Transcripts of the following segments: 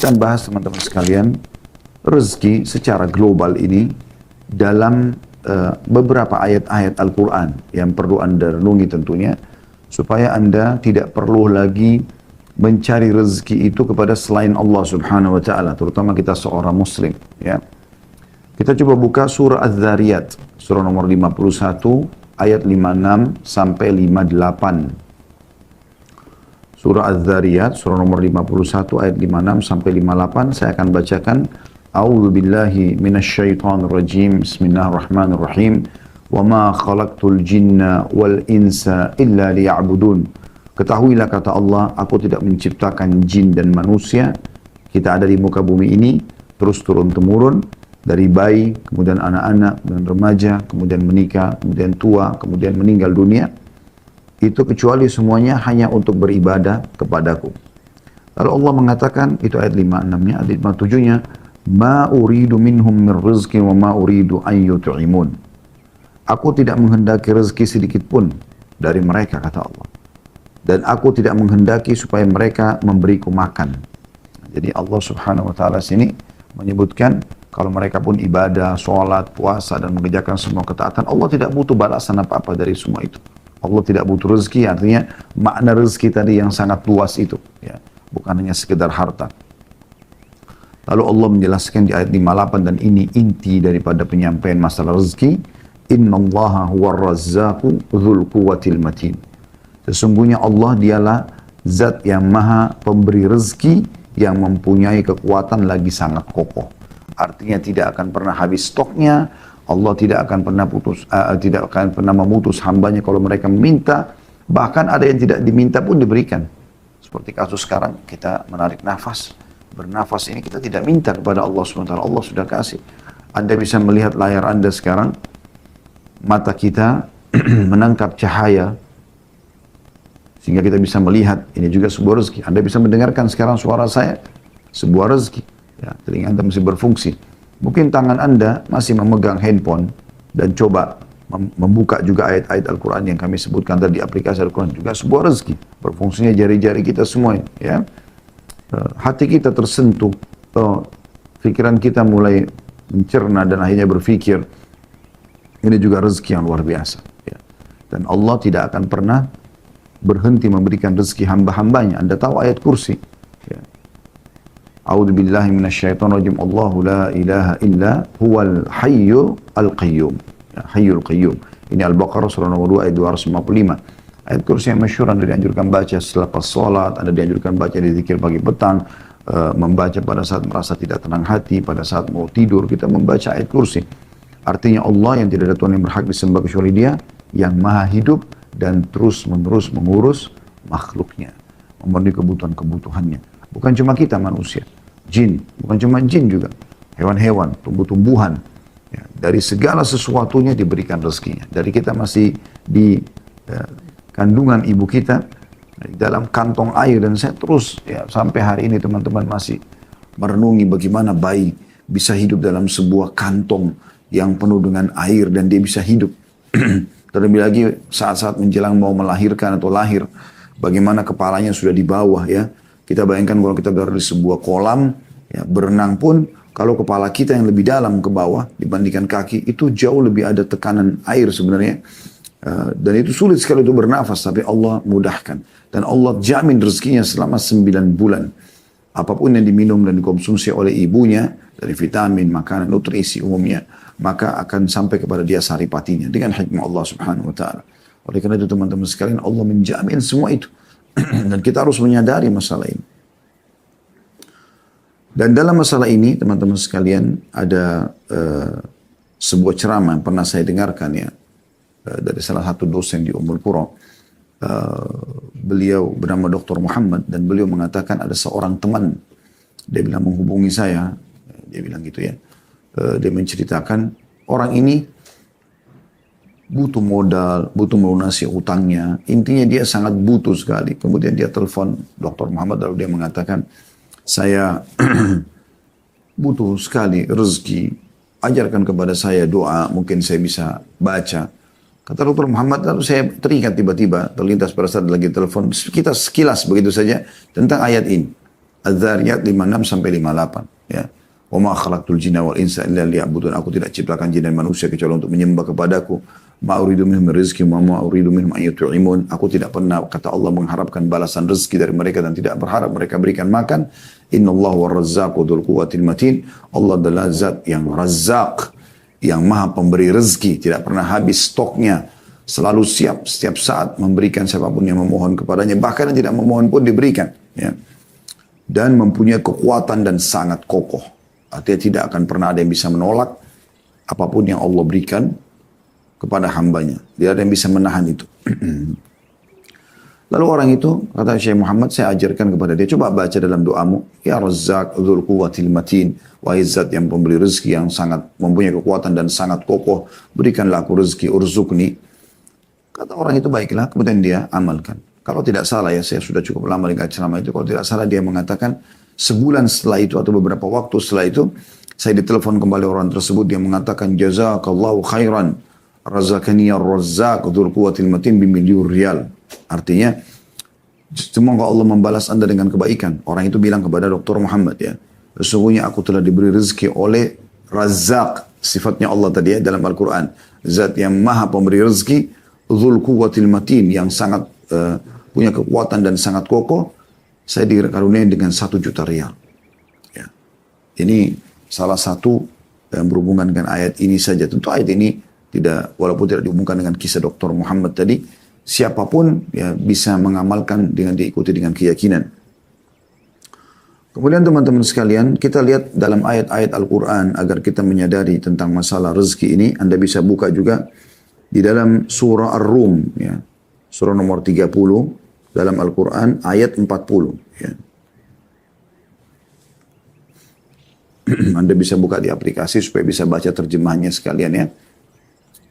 kita bahas teman-teman sekalian, rezeki secara global ini dalam beberapa ayat-ayat Al-Quran yang perlu Anda renungi tentunya, supaya Anda tidak perlu lagi mencari rezeki itu kepada selain Allah Subhanahu wa Ta'ala, terutama kita seorang Muslim. Ya. Kita coba buka surah Az-Zariyat, surah nomor 51, ayat 56 sampai 58. Surah Az-Zariyat, surah nomor 51, ayat 56 sampai 58, saya akan bacakan. A'udzu billahi minasyaitonir rajim. Bismillahirrahmanirrahim. Wa ma khalaqtul jinna wal insa illa liya'budun. Ketahuilah, kata Allah, aku tidak menciptakan jin dan manusia. Kita ada di muka bumi ini terus turun-temurun, dari bayi, kemudian anak-anak, kemudian remaja, kemudian menikah, kemudian tua, kemudian meninggal dunia. Itu kecuali semuanya hanya untuk beribadah kepadaku. Lalu Allah mengatakan, itu ayat 56-nya, ayat 57-nya, ma uridu minhum min rizqi wa ma uridu an yut'imun. Aku tidak menghendaki rezeki sedikit pun dari mereka, kata Allah. Dan aku tidak menghendaki supaya mereka memberiku makan. Jadi Allah Subhanahu wa Ta'ala sini menyebutkan kalau mereka pun ibadah, sholat, puasa dan mengerjakan semua ketaatan, Allah tidak butuh balasan apa-apa dari semua itu. Allah tidak butuh rezeki, artinya makna rezeki tadi yang sangat luas itu, ya, bukan hanya sekedar harta. Lalu Allah menjelaskan di ayat 58, dan ini inti daripada penyampaian masalah rezeki. Innallaha huwar razzaqu dzul quwwatil matin. Sesungguhnya Allah dialah zat yang maha pemberi rezeki, yang mempunyai kekuatan lagi sangat kokoh. Artinya tidak akan pernah habis stoknya. Allah tidak akan pernah memutus hambanya kalau mereka meminta. Bahkan ada yang tidak diminta pun diberikan. Seperti kasus sekarang kita menarik nafas. Bernafas ini kita tidak minta kepada Allah SWT. Allah sudah kasih. Anda bisa melihat layar Anda sekarang. Mata kita menangkap cahaya sehingga kita bisa melihat. Ini juga sebuah rezeki. Anda bisa mendengarkan sekarang suara saya. Sebuah rezeki. Ya, telinga Anda masih berfungsi. Mungkin tangan Anda masih memegang handphone dan coba membuka juga ayat-ayat Al-Quran yang kami sebutkan tadi di aplikasi Al-Quran. Juga sebuah rezeki. Berfungsinya jari-jari kita semua. Ya. Hati kita tersentuh, pikiran kita mulai mencerna dan akhirnya berpikir, ini juga rezeki yang luar biasa. Ya. Dan Allah tidak akan pernah berhenti memberikan rezeki hamba-hambanya. Anda tahu ayat kursi. Ya. A'udzu billahi minasyaitonir rajim. Allahu la ilaha illa huwal hayyu al-qayyum. Ya, hayyul qayyum. Ini Al-Baqarah surah nomor 2 ayat 255. Ayat kursi yang masyhur Anda dianjurkan baca selepas sholat, Anda dianjurkan baca di zikir pagi petang, membaca pada saat merasa tidak tenang hati, pada saat mau tidur, kita membaca ayat kursi. Artinya Allah yang tidak ada Tuhan yang berhak disembah kecuali Dia, yang maha hidup dan terus-menerus mengurus makhluknya, memenuhi kebutuhan-kebutuhannya. Bukan cuma kita manusia, jin, bukan cuma jin juga, hewan-hewan, tumbuh-tumbuhan. Ya, dari segala sesuatunya diberikan rezekinya. Dari kita masih di kandungan ibu kita, di dalam kantong air, dan saya terus ya, sampai hari ini teman-teman masih merenungi bagaimana bayi bisa hidup dalam sebuah kantong yang penuh dengan air dan dia bisa hidup. Terlebih lagi saat-saat menjelang mau melahirkan atau lahir, bagaimana kepalanya sudah di bawah ya. Kita bayangkan kalau kita berada di sebuah kolam, ya, berenang pun kalau kepala kita yang lebih dalam ke bawah dibandingkan kaki, itu jauh lebih ada tekanan air sebenarnya. Dan itu sulit sekali untuk bernafas, tapi Allah mudahkan. Dan Allah jamin rezekinya selama 9 bulan. Apapun yang diminum dan dikonsumsi oleh ibunya, dari vitamin, makanan, nutrisi umumnya, maka akan sampai kepada dia saripatinya dengan hikmah Allah Subhanahu wa Ta'ala. Oleh karena itu teman-teman sekalian, Allah menjamin semua itu. Dan kita harus menyadari masalah ini. Dan dalam masalah ini, teman-teman sekalian, ada sebuah ceramah yang pernah saya dengarkan ya, dari salah satu dosen di Ummul Qura. Beliau bernama Dr. Muhammad, dan beliau mengatakan ada seorang teman, dia bilang menghubungi saya, dia bilang gitu ya, dia menceritakan orang ini butuh modal, butuh melunasi utangnya, intinya dia sangat butuh sekali. Kemudian dia telepon Dr. Muhammad, lalu dia mengatakan, saya butuh sekali rezeki, ajarkan kepada saya doa, mungkin saya bisa baca. Kata Dr. Muhammad, lalu saya teringat tiba-tiba, terlintas pada saat lagi telepon, kita sekilas begitu saja tentang ayat ini. Az-Zariyat 56 sampai 58 ya. Wa ma khalaqtul jinna wal insa illa liya'budun. Aku tidak ciptakan jin dan manusia kecuali untuk menyembah kepadaku. Ma uridu minhum rizqi wa ma uridu minhum an yut'imun. Aku tidak pernah, kata Allah, mengharapkan balasan rezeki dari mereka dan tidak berharap mereka berikan makan. Innallaha war-razzaqu dzul quwwatil matin. Allah adalah zat yang Razzaq, yang maha pemberi rezeki, tidak pernah habis stoknya, selalu siap setiap saat memberikan siapapun yang memohon kepadanya, bahkan yang tidak memohon pun diberikan ya. Dan mempunyai kekuatan dan sangat kokoh. Artinya tidak akan pernah ada yang bisa menolak apapun yang Allah berikan kepada hambanya. Tidak ada yang bisa menahan itu. Lalu orang itu, kata Syekh Muhammad, saya ajarkan kepada dia, coba baca dalam doamu, Ya Razzaq dzul quwwatil matin, wahai zat yang pemberi rezeki yang sangat mempunyai kekuatan dan sangat kokoh, berikanlah aku rezeki, urzukni. Kata orang itu, baiklah, kemudian dia amalkan. Kalau tidak salah ya, saya sudah cukup lama dengan ceramah itu, kalau tidak salah dia mengatakan, sebulan setelah itu atau beberapa waktu setelah itu, saya ditelepon kembali orang tersebut, dia mengatakan, Jazakallahu khairan, razaqani ar-razzaq dzul quwwatil matin bimilyar riyal. Artinya, semoga Allah membalas Anda dengan kebaikan. Orang itu bilang kepada Dr. Muhammad ya, sesungguhnya aku telah diberi rezeki oleh Razzaq, sifatnya Allah tadi ya dalam Al-Quran. Zat yang maha pemberi rezeki, dzul quwwatil matin, yang sangat punya kekuatan dan sangat kokoh. Saya dikaruniai dengan 1 juta rial. Ya. Ini salah satu yang berhubungan dengan ayat ini saja. Tentu ayat ini tidak, walaupun tidak dihubungkan dengan kisah Dr. Muhammad tadi, siapapun ya bisa mengamalkan dengan diikuti dengan keyakinan. Kemudian teman-teman sekalian, kita lihat dalam ayat-ayat Al-Quran agar kita menyadari tentang masalah rezeki ini. Anda bisa buka juga di dalam surah Ar-Rum, ya, surah nomor 30 dalam Al-Quran ayat 40. Ya. Anda bisa buka di aplikasi supaya bisa baca terjemahannya sekalian ya.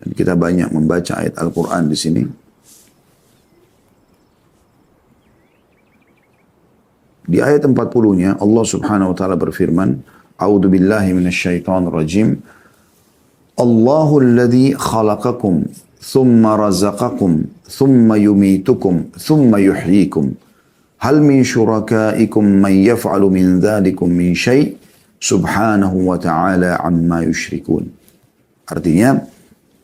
Dan kita banyak membaca ayat Al-Quran di sini. Di ayat 40-nya Allah Subhanahu wa taala berfirman, A'udzu billahi minasyaitonir rajim. Allahu alladzi khalaqakum thumma razaqakum thumma yumitukum thumma yuhyikum. Hal min syurakaikum man yaf'alu min dzalikum min syai' subhanahu wa ta'ala amma yusyrikun. Artinya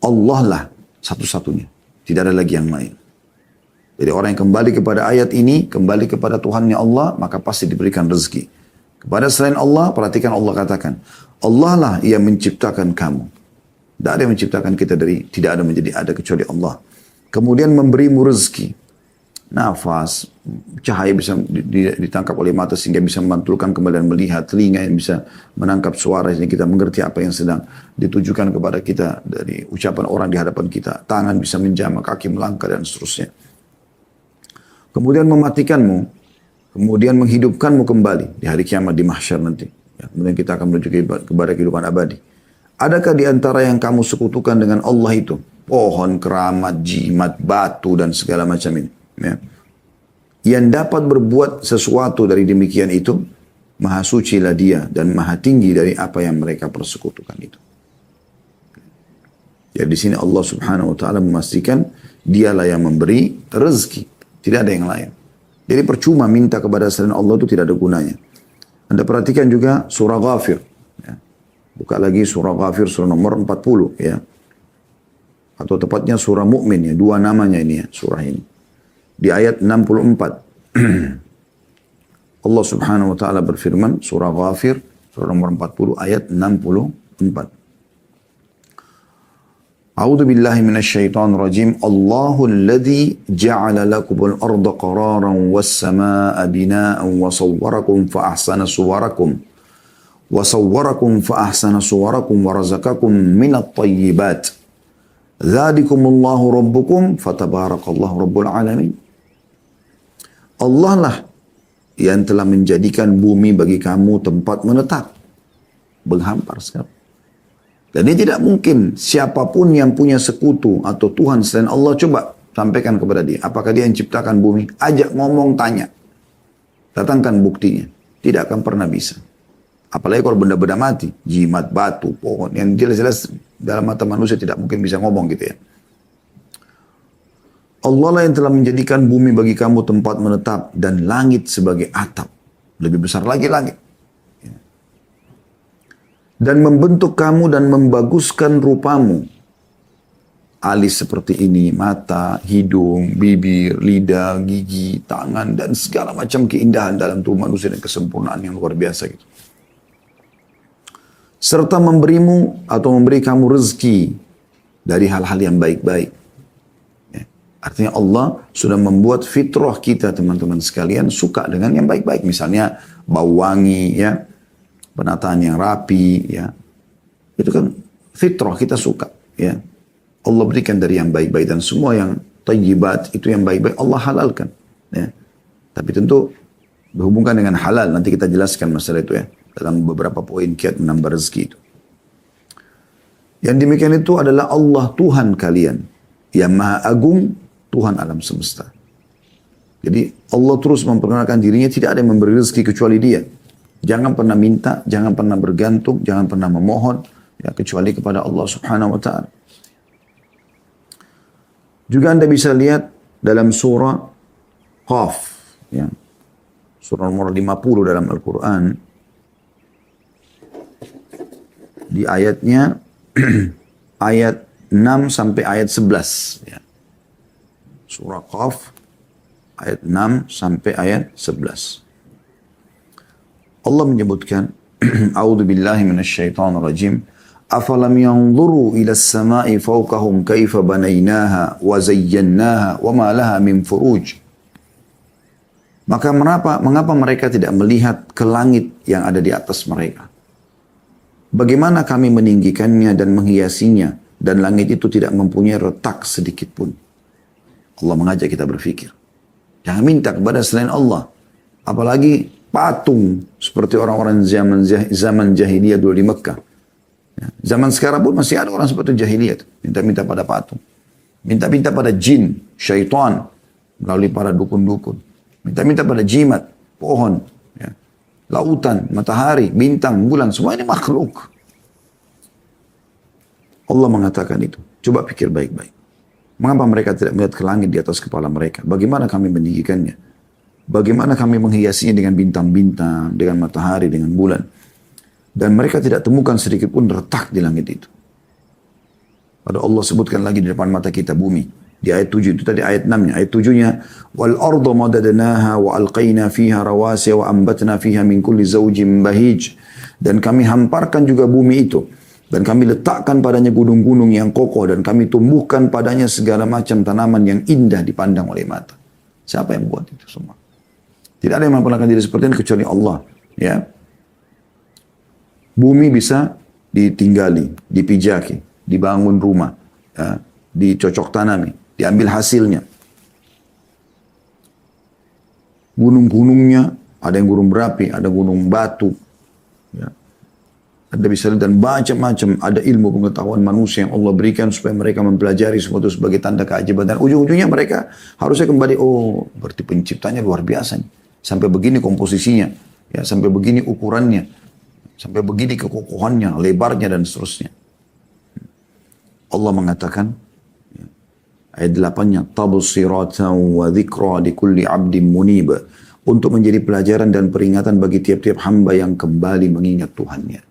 Allah lah satu-satunya, tidak ada lagi yang lain. Jadi orang yang kembali kepada ayat ini, kembali kepada Tuhannya Allah, maka pasti diberikan rezeki. Kepada selain Allah, perhatikan Allah katakan, Allah lah yang menciptakan kamu. Tidak ada yang menciptakan kita dari tidak ada menjadi ada kecuali Allah. Kemudian memberimu rezeki, nafas, cahaya bisa ditangkap oleh mata sehingga bisa memantulkan kembali dan melihat, telinga yang bisa menangkap suara sehingga kita mengerti apa yang sedang ditujukan kepada kita dari ucapan orang di hadapan kita. Tangan bisa menjamah, kaki melangkah dan seterusnya. Kemudian mematikanmu, kemudian menghidupkanmu kembali di hari kiamat di mahsyar nanti. Ya, kemudian kita akan menuju kepada kehidupan abadi. Adakah di antara yang kamu sekutukan dengan Allah itu? Pohon, keramat, jimat, batu, dan segala macam ini. Ya. Yang dapat berbuat sesuatu dari demikian itu, maha suci lah dia dan maha tinggi dari apa yang mereka persekutukan itu. Jadi di sini Allah Subhanahu wa taala memastikan dialah yang memberi rezeki, tidak ada yang lain. Jadi percuma minta kepada selain Allah itu tidak ada gunanya. Anda perhatikan juga surah Ghafir. Ya. Buka lagi surah Ghafir, surah nomor 40 ya. Atau tepatnya surah Mu'min ya, dua namanya ini ya, surah ini. Di ayat 64. Allah Subhanahu wa taala berfirman, surah Ghafir, surah nomor 40 ayat 64. A'udzu billahi minasyaitonir rajim. Allahul ladzi ja'ala lakumul arda qararan was samaa'a binaa'an wa sawwarakum fa ahsana suwarakum. وصوركم فأحسن صوركم ورزقكم من الطيبات ذلكم الله ربكم فتبارك الله رب العالمين. Allah lah yang telah menjadikan bumi bagi kamu tempat menetap, menghampar sekali. Dan ini tidak mungkin siapapun yang punya sekutu atau Tuhan selain Allah, coba sampaikan kepada dia, apakah dia yang ciptakan bumi? Ajak ngomong, tanya, datangkan buktinya, tidak akan pernah bisa. Apalagi kalau benda-benda mati, jimat, batu, pohon, yang jelas-jelas dalam mata manusia tidak mungkin bisa ngomong gitu ya. Allah lah yang telah menjadikan bumi bagi kamu tempat menetap dan langit sebagai atap. Lebih besar lagi langit. Dan membentuk kamu dan membaguskan rupamu. Alis seperti ini, mata, hidung, bibir, lidah, gigi, tangan, dan segala macam keindahan dalam tubuh manusia dan kesempurnaan yang luar biasa gitu. Serta memberimu atau memberi kamu rezeki dari hal-hal yang baik-baik. Ya. Artinya Allah sudah membuat fitrah kita teman-teman sekalian suka dengan yang baik-baik. Misalnya bau wangi, ya, penataan yang rapi, ya, itu kan fitrah kita suka, ya. Allah berikan dari yang baik-baik dan semua yang thayyibat itu yang baik-baik Allah halalkan, ya. Tapi tentu berhubungan dengan halal, nanti kita jelaskan masalah itu, ya, dalam beberapa poin kiat menambah rezeki itu. Yang demikian itu adalah Allah Tuhan kalian yang Maha Agung, Tuhan alam semesta. Jadi Allah terus memperkenalkan dirinya, tidak ada yang memberi rezeki kecuali Dia. Jangan pernah minta, jangan pernah bergantung, jangan pernah memohon, ya, kecuali kepada Allah Subhanahu wa Ta'ala. Juga Anda bisa lihat dalam surah Qaf, ya, surah nomor 50 dalam Al-Quran, di ayatnya ayat 6 sampai ayat 11. Ya. Surah Qaf, ayat 6 sampai ayat 11. Allah menyebutkan, A'udzu billahi minasyaitonir rajim. Afalam yanzuru ila as-sama'i fawqahum kaifa banaynaha wa zayyannaha wa ma laha min furuj. Maka mengapa mereka tidak melihat ke langit yang ada di atas mereka? Bagaimana kami meninggikannya dan menghiasinya, dan langit itu tidak mempunyai retak sedikit pun. Allah mengajak kita berpikir. Jangan minta kepada selain Allah. Apalagi patung seperti orang-orang zaman jahiliyah dulu di Mekah. Ya, zaman sekarang pun masih ada orang seperti jahiliyah. Minta-minta pada patung. Minta-minta pada jin, syaitan, melalui para dukun-dukun. Minta-minta pada jimat, pohon, ya, lautan, matahari, bintang, bulan. Semua ini makhluk. Allah mengatakan itu. Coba pikir baik-baik. Mengapa mereka tidak melihat ke langit di atas kepala mereka? Bagaimana kami meninggikannya? Bagaimana kami menghiasinya dengan bintang-bintang, dengan matahari, dengan bulan? Dan mereka tidak temukan sedikit pun retak di langit itu. Pada Allah sebutkan lagi di depan mata kita bumi. Di ayat 7 itu tadi ayat 6-nya. Ayat 7-nya, wal arda madadnaha wa alqaina fiha rawasiya wa ambatna fiha min kulli zawjin bahij. Dan kami hamparkan juga bumi itu. Dan kami letakkan padanya gunung-gunung yang kokoh. Dan kami tumbuhkan padanya segala macam tanaman yang indah dipandang oleh mata. Siapa yang buat itu semua? Tidak ada yang memperlakukan diri seperti ini kecuali Allah. Ya. Bumi bisa ditinggali, dipijaki, dibangun rumah, ya, dicocok tanami, diambil hasilnya. Gunung-gunungnya, ada yang gunung berapi, ada gunung batu. Ya. Anda bisa lihat dan macam-macam, ada ilmu pengetahuan manusia yang Allah berikan supaya mereka mempelajari semua itu sebagai tanda keajaiban. Dan ujung-ujungnya mereka harusnya kembali, oh berarti penciptanya luar biasa nih. Sampai begini komposisinya, ya, sampai begini ukurannya. Sampai begini kekokohannya, lebarnya dan seterusnya. Allah mengatakan, ayat 8-nya, tabsiratan wa dzikra likulli 'abdin munib, untuk menjadi pelajaran dan peringatan bagi tiap-tiap hamba yang kembali mengingat Tuhannya.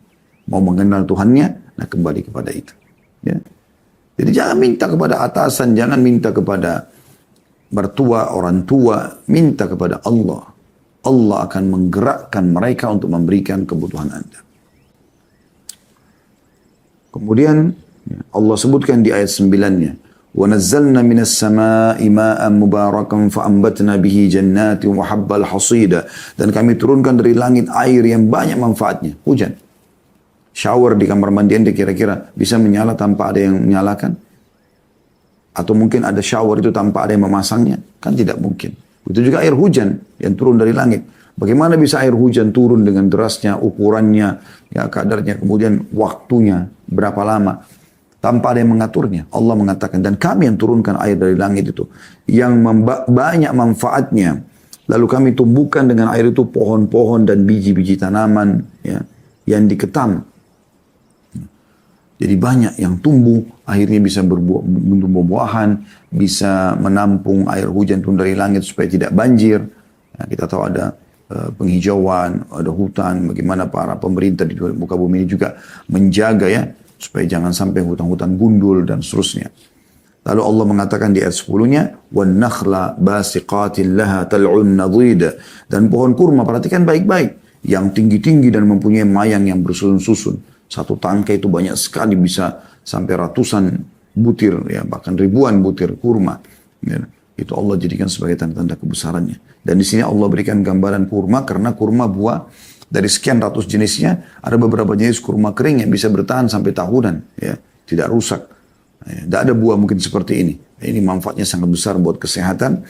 Mau mengenal Tuhannya, nah kembali kepada itu. Ya. Jadi jangan minta kepada atasan, jangan minta kepada mertua, orang tua, minta kepada Allah. Allah akan menggerakkan mereka untuk memberikan kebutuhan Anda. Kemudian Allah sebutkan di ayat 9-nya, وَنَزَّلْنَا مِنَ السَّمَاءِ مَاءً مُبَارَكًا فَأَنْبَتْنَا بِهِ جَنَّاتٍ وَحَبَّ الْحَصِيدَ. Dan kami turunkan dari langit air yang banyak manfaatnya, hujan. Shower di kamar mandi Anda kira-kira bisa menyala tanpa ada yang menyalakan? Atau mungkin ada shower itu tanpa ada yang memasangnya? Kan tidak mungkin. Itu juga air hujan yang turun dari langit. Bagaimana bisa air hujan turun dengan derasnya, ukurannya, ya kadarnya, kemudian waktunya, berapa lama. Tanpa ada yang mengaturnya. Allah mengatakan, dan kami yang turunkan air dari langit itu. Yang banyak manfaatnya. Lalu kami tumbuhkan dengan air itu pohon-pohon dan biji-biji tanaman, ya, yang diketam. Jadi banyak yang tumbuh, akhirnya bisa berbuah-buahan, bisa menampung air hujan turun dari langit supaya tidak banjir. Nah, kita tahu ada penghijauan, ada hutan, bagaimana para pemerintah di muka bumi ini juga menjaga ya, supaya jangan sampai hutan-hutan gundul dan seterusnya. Lalu Allah mengatakan di ayat 10-nya, وَالنَّخْلَ بَاسِقَاتٍ لَهَا تَلْعُنْ نَضِيدَ. Dan pohon kurma, perhatikan baik-baik, yang tinggi-tinggi dan mempunyai mayang yang bersusun-susun. Satu tangkai itu banyak sekali, bisa sampai ratusan butir, ya, bahkan ribuan butir kurma. Ya. Itu Allah jadikan sebagai tanda-tanda kebesarannya. Dan di sini Allah berikan gambaran kurma karena kurma buah dari sekian ratus jenisnya, ada beberapa jenis kurma kering yang bisa bertahan sampai tahunan, ya, tidak rusak. Tidak ada buah mungkin seperti ini. Ini manfaatnya sangat besar buat kesehatan.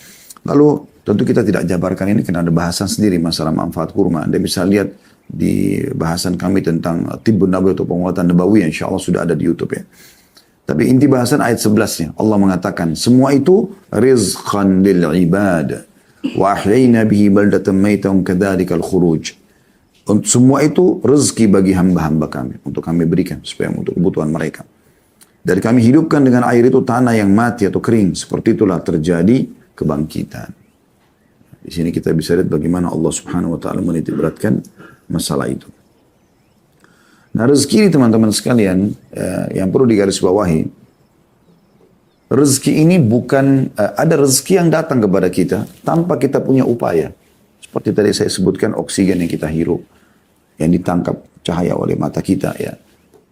Lalu tentu kita tidak jabarkan ini karena ada bahasan sendiri masalah manfaat kurma. Anda bisa lihat di bahasan kami tentang Tibbun Nabawi atau penguatan Nabawi, insya Allah sudah ada di YouTube ya. Tapi inti bahasan ayat 11-nya, Allah mengatakan, semua itu rizqan lil ibad, wa ahyayna bihi baldatan maytan kadzalikal khuruj. Semua itu rezeki bagi hamba-hamba kami, untuk kami berikan, supaya untuk kebutuhan mereka. Dan kami hidupkan dengan air itu tanah yang mati atau kering, seperti itulah terjadi kebangkitan. Di sini kita bisa lihat bagaimana Allah Subhanahu wa taala menitik beratkan masalah itu. Nah, rezeki ini teman-teman sekalian, yang perlu digarisbawahi, rezeki ini bukan, ada rezeki yang datang kepada kita tanpa kita punya upaya. Seperti tadi saya sebutkan, oksigen yang kita hirup, yang ditangkap cahaya oleh mata kita, ya,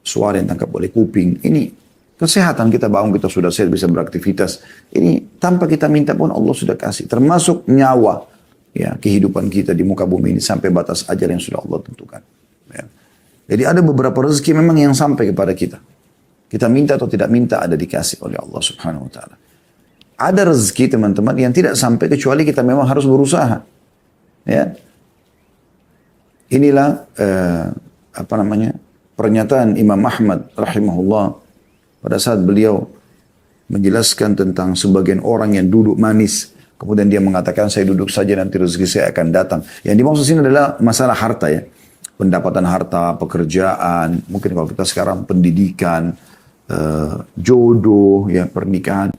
suara yang ditangkap oleh kuping, ini kesehatan kita bangun, kita sudah sehat, bisa beraktivitas. Ini tanpa kita minta pun Allah sudah kasih, termasuk nyawa, ya, kehidupan kita di muka bumi ini sampai batas ajal yang sudah Allah tentukan. Ya. Jadi ada beberapa rezeki memang yang sampai kepada kita. Kita minta atau tidak minta ada dikasih oleh Allah Subhanahu wa taala. Ada rezeki teman-teman yang tidak sampai kecuali kita memang harus berusaha. Ya. Inilah pernyataan Imam Ahmad rahimahullah pada saat beliau menjelaskan tentang sebagian orang yang duduk manis, kemudian dia mengatakan saya duduk saja nanti rezeki saya akan datang. Yang dimaksud sini adalah masalah harta ya. Pendapatan harta, pekerjaan, mungkin kalau kita sekarang pendidikan, jodoh, ya, pernikahan.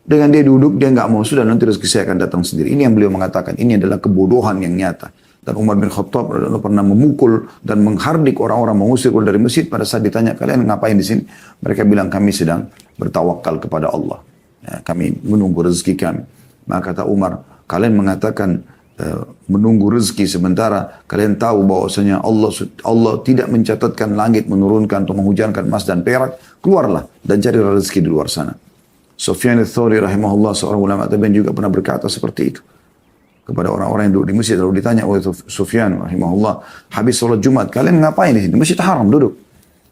Dengan dia duduk, dia nggak mau, sudah nanti rezeki saya akan datang sendiri. Ini yang beliau mengatakan, ini adalah kebodohan yang nyata. Dan Umar bin Khattab pernah memukul dan menghardik orang-orang, mengusir dari masjid pada saat ditanya, kalian ngapain di sini? Mereka bilang, kami sedang bertawakal kepada Allah. Ya, kami menunggu rezeki kami. Maka kata Umar, kalian mengatakan, menunggu rezeki sementara kalian tahu bahwasanya Allah tidak mencatatkan langit menurunkan atau menghujankan emas dan perak, keluarlah dan cari rezeki di luar sana. Sufyan ats-Tsauri rahimahullah, seorang ulama tabi'in, juga pernah berkata seperti itu kepada orang-orang yang duduk di masjid. Lalu ditanya oleh Sufyan rahimahullah, habis sholat Jumat kalian ngapain di sini? Masjid haram duduk.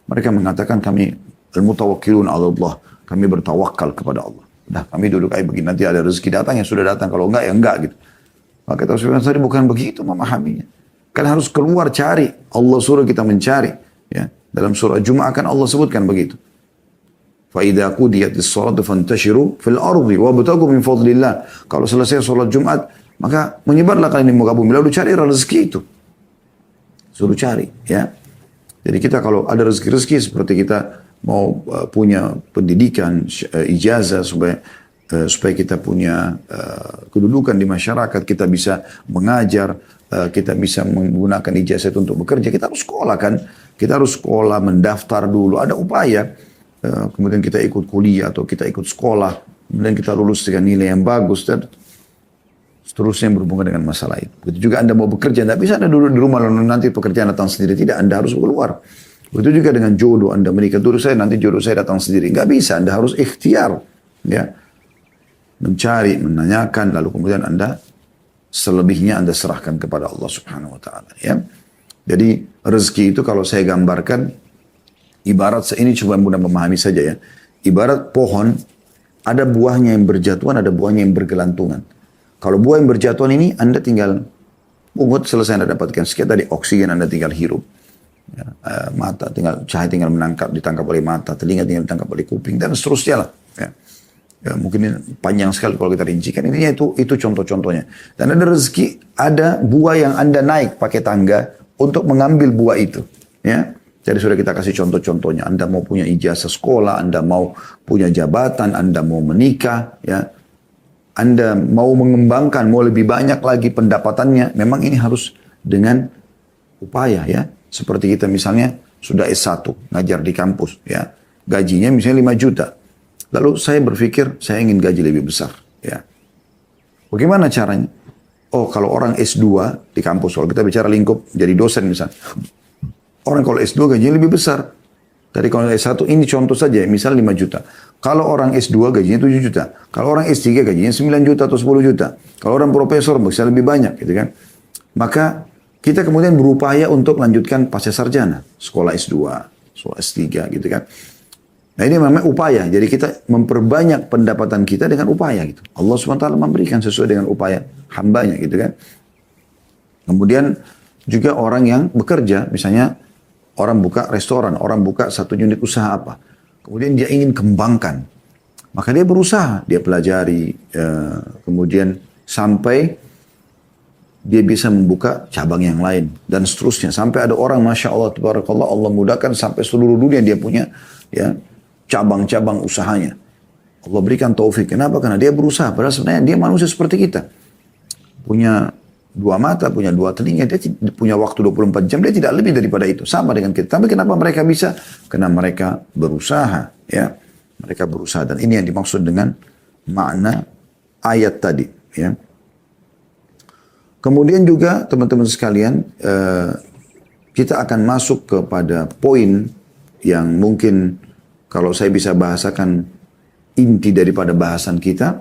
Mereka mengatakan, kami al-mutawakkilun 'ala Allah, kami bertawakal kepada Allah. Dah kami duduk aja begini, nanti ada rezeki datang ya sudah datang, kalau enggak ya enggak gitu. Maka kata Sufyan tadi bukan begitu memahaminya. Kalian harus keluar cari. Allah suruh kita mencari. Ya. Dalam surah Jum'ah kan Allah sebutkan begitu. فَإِذَا قُضِيَتِ الصَّلَاةُ فَانْتَشِرُوا فِي الْأَرْضِ وَابْتَغُوا مِنْ فَضْلِ اللَّهِ. Kalau selesai sholat Jumat, maka menyebarlah kalian di muka bumi, lalu cari rezeki itu. Suruh cari. Ya. Jadi kita kalau ada rezeki-rezeki seperti kita mau punya pendidikan, ijazah supaya kita punya kedudukan di masyarakat, kita bisa mengajar, kita bisa menggunakan ijazah itu untuk bekerja, kita harus sekolah kan, kita harus sekolah, mendaftar dulu, ada upaya, kemudian kita ikut kuliah atau kita ikut sekolah, kemudian kita lulus dengan nilai yang bagus, dan seterusnya yang berhubungan dengan masalah itu. Begitu juga Anda mau bekerja, tidak bisa Anda duduk di rumah lalu nanti pekerjaan datang sendiri, tidak, Anda harus keluar. Begitu juga dengan jodoh, Anda menikah, dulu saya nanti jodoh saya datang sendiri, nggak bisa, Anda harus ikhtiar, ya. Mencari, menanyakan, lalu kemudian Anda selebihnya Anda serahkan kepada Allah Subhanahu wa taala, ya. Jadi rezeki itu kalau saya gambarkan ibarat, ini coba mudah memahami saja ya. Ibarat pohon, ada buahnya yang berjatuhan, ada buahnya yang bergelantungan. Kalau buah yang berjatuhan ini Anda tinggal pungut, selesai Anda dapatkan sekian tadi oksigen, Anda tinggal hirup. Ya, mata tinggal cahaya tinggal ditangkap oleh mata, telinga tinggal ditangkap oleh kuping, dan seterusnya lah. Ya. Ya, mungkin panjang sekali kalau kita rincikan. Intinya itu contoh-contohnya. Dan ada rezeki, ada buah yang Anda naik pakai tangga untuk mengambil buah itu. Ya. Jadi sudah kita kasih contoh-contohnya. Anda mau punya ijazah sekolah, Anda mau punya jabatan, Anda mau menikah, ya. Anda mau mengembangkan, mau lebih banyak lagi pendapatannya. Memang ini harus dengan upaya ya. Seperti kita misalnya sudah S1, ngajar di kampus ya. Gajinya misalnya 5 juta. Lalu saya berpikir saya ingin gaji lebih besar ya. Bagaimana caranya? Oh, kalau orang S2 di kampus, kalau kita bicara lingkup jadi dosen misalnya. Orang kalau S2 gajinya lebih besar. Dari kalau S1 ini contoh saja, misal 5 juta. Kalau orang S2 gajinya 7 juta. Kalau orang S3 gajinya 9 juta atau 10 juta. Kalau orang profesor bisa lebih banyak gitu kan. Maka kita kemudian berupaya untuk melanjutkan pasca sarjana. Sekolah S2, sekolah S3 gitu kan. Nah ini memang upaya. Jadi kita memperbanyak pendapatan kita dengan upaya gitu. Allah SWT memberikan sesuai dengan upaya hambanya gitu kan. Kemudian juga orang yang bekerja, misalnya orang buka restoran, orang buka satu unit usaha apa. Kemudian dia ingin kembangkan. Maka dia berusaha, dia pelajari, kemudian sampai dia bisa membuka cabang yang lain. Dan seterusnya. Sampai ada orang, Masya Allah, Tabarakallah, Allah mudahkan sampai seluruh dunia dia punya ya cabang-cabang usahanya. Allah berikan taufik. Kenapa? Karena dia berusaha. Padahal sebenarnya dia manusia seperti kita. Punya 2 mata, punya 2 telinga, dia punya waktu 24 jam, dia tidak lebih daripada itu. Sama dengan kita. Tapi kenapa mereka bisa? Karena mereka berusaha. Ya, mereka berusaha. Dan ini yang dimaksud dengan makna ayat tadi. Ya. Kemudian juga teman-teman sekalian, kita akan masuk kepada poin yang mungkin kalau saya bisa bahasakan inti daripada bahasan kita,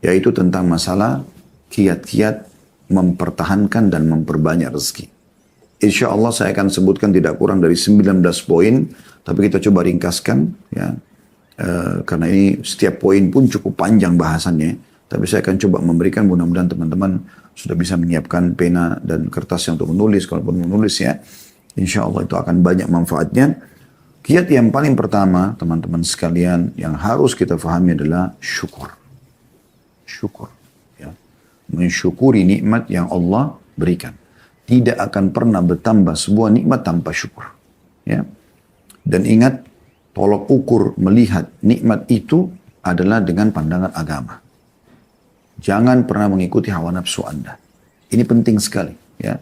yaitu tentang masalah kiat-kiat mempertahankan dan memperbanyak rezeki. Insya Allah saya akan sebutkan tidak kurang dari 19 poin, tapi kita coba ringkaskan, ya, karena ini setiap poin pun cukup panjang bahasannya. Tapi saya akan coba memberikan, mudah-mudahan teman-teman sudah bisa menyiapkan pena dan kertas untuk menulis, kalaupun menulis ya. Insya Allah itu akan banyak manfaatnya. Kiat yang paling pertama, teman-teman sekalian, yang harus kita fahami adalah syukur. Syukur. Ya. Mensyukuri nikmat yang Allah berikan. Tidak akan pernah bertambah sebuah nikmat tanpa syukur. Ya. Dan ingat, tolok ukur melihat nikmat itu adalah dengan pandangan agama. Jangan pernah mengikuti hawa nafsu Anda. Ini penting sekali. Ya.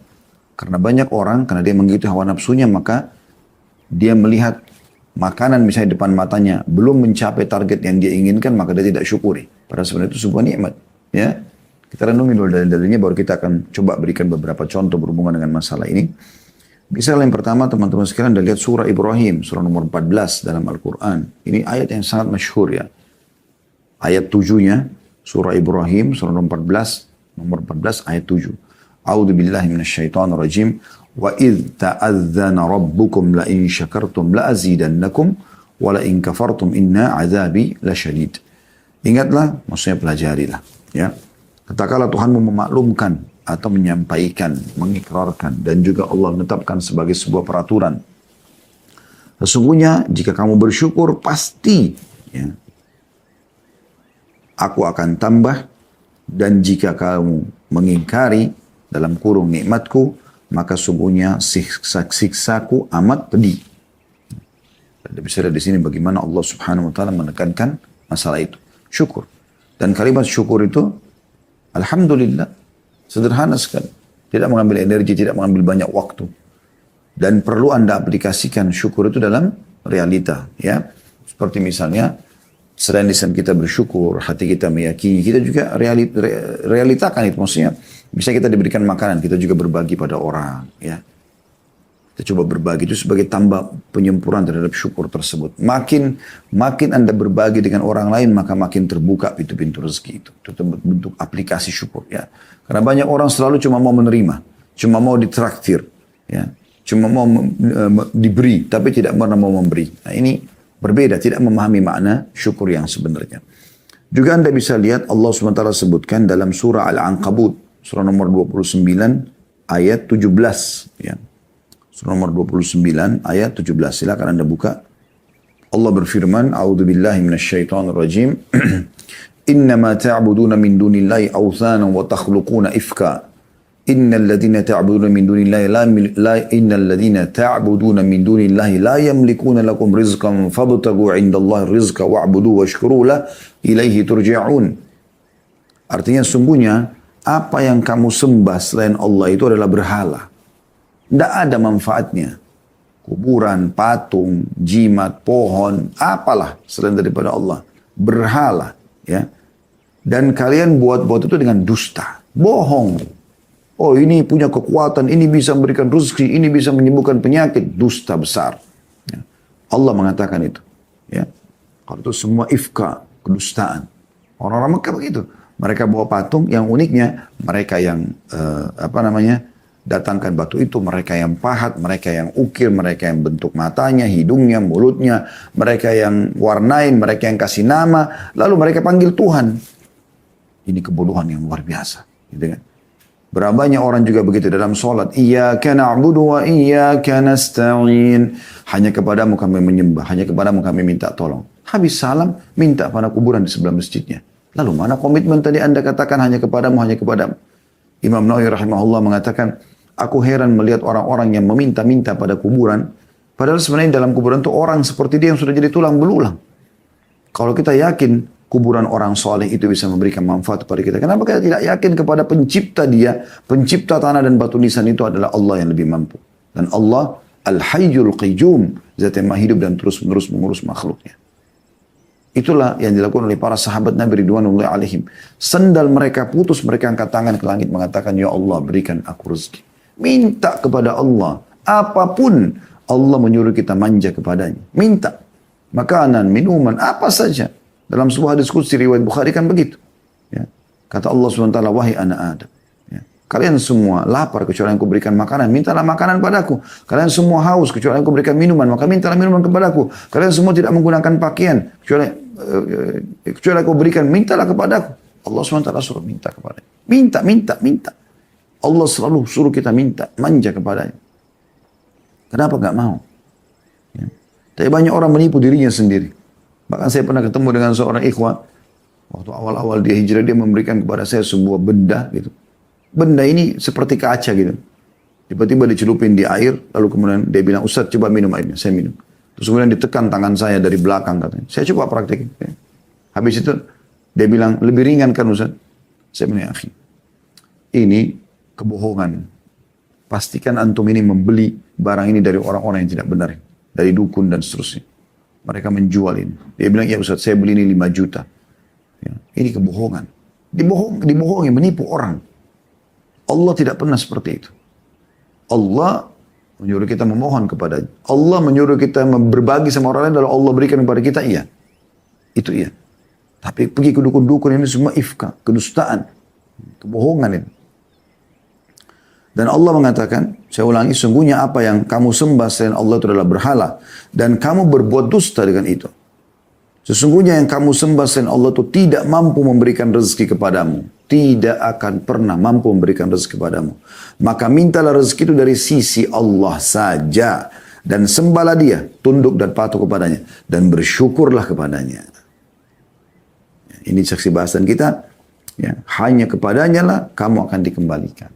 Karena banyak orang, karena dia mengikuti hawa nafsunya, maka dia melihat makanan misalnya depan matanya belum mencapai target yang dia inginkan, maka dia tidak syukuri. Padahal sebenarnya itu sebuah nikmat. Ya, kita renungi dulu dalil-dalilnya, baru kita akan coba berikan beberapa contoh berhubungan dengan masalah ini. Misalnya yang pertama, teman-teman sekalian, Anda lihat surah Ibrahim, surah nomor 14 dalam Al-Quran. Ini ayat yang sangat masyhur ya. Ayat 7-nya, surah Ibrahim, surah nomor 14 ayat 7. A'udzu billahi minasyaitonir rajim. Wa idh ta'adzana rabbukum la in syakartum la azidannakum wa la in kafartum inna azabi lasyadid. Ingatlah, maksudnya pelajarilah, ya. Katakanlah Tuhanmu memaklumkan atau menyampaikan, mengikrarkan, dan juga Allah menetapkan sebagai sebuah peraturan. Sesungguhnya jika kamu bersyukur pasti, ya, aku akan tambah, dan jika kamu mengingkari dalam kurung nikmatku, maka sungguhnya siksaku amat pedih. Ada bisa di sini bagaimana Allah Subhanahu wa taala menekankan masalah itu. Syukur. Dan kalimat syukur itu alhamdulillah sederhana sekali. Tidak mengambil energi, tidak mengambil banyak waktu. Dan perlu Anda aplikasikan syukur itu dalam realita, ya. Seperti misalnya selain lisan kita bersyukur, hati kita meyakini, kita juga realitakan itu. Maksudnya bisa kita diberikan makanan, kita juga berbagi pada orang, ya. Kita coba berbagi itu sebagai tambah penyempurnaan terhadap syukur tersebut. Makin Anda berbagi dengan orang lain, maka makin terbuka pintu-pintu rezeki itu. Itu bentuk aplikasi syukur, ya. Karena banyak orang selalu cuma mau menerima, cuma mau ditraktir, ya. Cuma mau diberi, tapi tidak pernah mau memberi. Nah ini berbeda, tidak memahami makna syukur yang sebenarnya. Juga Anda bisa lihat Allah SWT sebutkan dalam surah Al-Ankabut, surah nomor 29 ayat 17, ya. Surah nomor 29 ayat 17. Silakan Anda buka. Allah berfirman, A'udzubillahi minasyaitonir rajim. Innama ta'buduna min dunillahi awthanan wa takhluquna ifka. Innal ladzina ta'buduna min dunillahi innal ladzina ta'buduna min dunillahi la yamlikuna lakum rizqan fabtaghu 'indallahi rizqa wa'budu washkuru lahu ilaihi turja'un. Artinya sungguhnya apa yang kamu sembah selain Allah itu adalah berhala. Tidak ada manfaatnya. Kuburan, patung, jimat, pohon, apalah selain daripada Allah. Berhala. Ya. Dan kalian buat-buat itu dengan dusta. Bohong. Oh ini punya kekuatan, ini bisa memberikan rezeki, ini bisa menyembuhkan penyakit. Dusta besar. Ya. Allah mengatakan itu. Ya. Kalau itu semua ifka, kedustaan. Orang-orang Mekah begitu. Mereka bawa patung, yang uniknya mereka yang datangkan batu itu, mereka yang pahat, mereka yang ukir, mereka yang bentuk matanya, hidungnya, mulutnya, mereka yang warnain, mereka yang kasih nama, lalu mereka panggil Tuhan. Ini kebodohan yang luar biasa, gitu kan? Berapa banyak orang juga begitu dalam sholat. Iyyaka na'budu wa iyyaka nasta'in. Hanya kepadamu kami menyembah, hanya kepadamu kami minta tolong. Habis salam, minta pada kuburan di sebelah masjidnya. Lalu mana komitmen tadi Anda katakan hanya kepadamu, hanya kepadamu. Imam Nawawi rahimahullah mengatakan, aku heran melihat orang-orang yang meminta-minta pada kuburan, padahal sebenarnya dalam kuburan itu orang seperti dia yang sudah jadi tulang belulang. Kalau kita yakin kuburan orang soleh itu bisa memberikan manfaat kepada kita, kenapa kita tidak yakin kepada pencipta dia, pencipta tanah dan batu nisan itu adalah Allah yang lebih mampu. Dan Allah Al-Hayyul Qayyum, zat yang maha hidup dan terus-menerus mengurus makhluknya. Itulah yang dilakukan oleh para sahabat Nabi Ridwanullahi alaihim. Sendal mereka putus, mereka angkat tangan ke langit mengatakan, Ya Allah berikan aku rezeki. Minta kepada Allah. Apapun Allah menyuruh kita manja kepadanya. Minta. Makanan, minuman, apa saja. Dalam sebuah hadis qudsi riwayat Bukhari kan begitu. Ya. Kata Allah SWT, wahai anak Adam. Ya. Kalian semua lapar kecuali yang kuberikan makanan. Mintalah makanan padaku. Kalian semua haus kecuali yang kuberikan minuman. Maka mintalah minuman kepadaku. Kalian semua tidak menggunakan pakaian. Kecuali aku berikan. Mintalah kepadaku. Allah SWT suruh minta kepadanya. Minta, minta, minta. Allah selalu suruh kita minta. Manja kepadanya. Kenapa gak mau? Ya. Tapi banyak orang menipu dirinya sendiri. Bahkan saya pernah ketemu dengan seorang ikhwah. Waktu awal-awal dia hijrah, dia memberikan kepada saya sebuah benda gitu. Benda ini seperti kaca gitu. Tiba-tiba dicelupin di air, lalu kemudian dia bilang, Ustaz coba minum airnya. Saya minum. Terus kemudian ditekan tangan saya dari belakang katanya. Saya coba praktekin. Ya. Habis itu dia bilang, lebih ringan kan Ustaz? Saya bilang, akhi, ini kebohongan. Pastikan antum ini membeli barang ini dari orang-orang yang tidak benar. Dari dukun dan seterusnya. Mereka menjual ini. Dia bilang, ya Ustaz, saya beli ini 5 juta. Ya, ini kebohongan. Dibohongi, menipu orang. Allah tidak pernah seperti itu. Allah menyuruh kita memohon kepadanya. Allah menyuruh kita berbagi sama orang lain, lalu Allah berikan kepada kita, iya. Itu iya. Tapi pergi ke dukun-dukun ini semua ifka, kedustaan, kebohongan ini. Dan Allah mengatakan, saya ulangi, sungguhnya apa yang kamu sembah selain Allah itu adalah berhala. Dan kamu berbuat dusta dengan itu. Sesungguhnya yang kamu sembah selain Allah itu tidak mampu memberikan rezeki kepadamu. Tidak akan pernah mampu memberikan rezeki kepadamu. Maka mintalah rezeki itu dari sisi Allah saja. Dan sembahlah dia, tunduk dan patuh kepadanya. Dan bersyukurlah kepadanya. Ini saksi bahasan kita. Ya, hanya kepadanya lah kamu akan dikembalikan.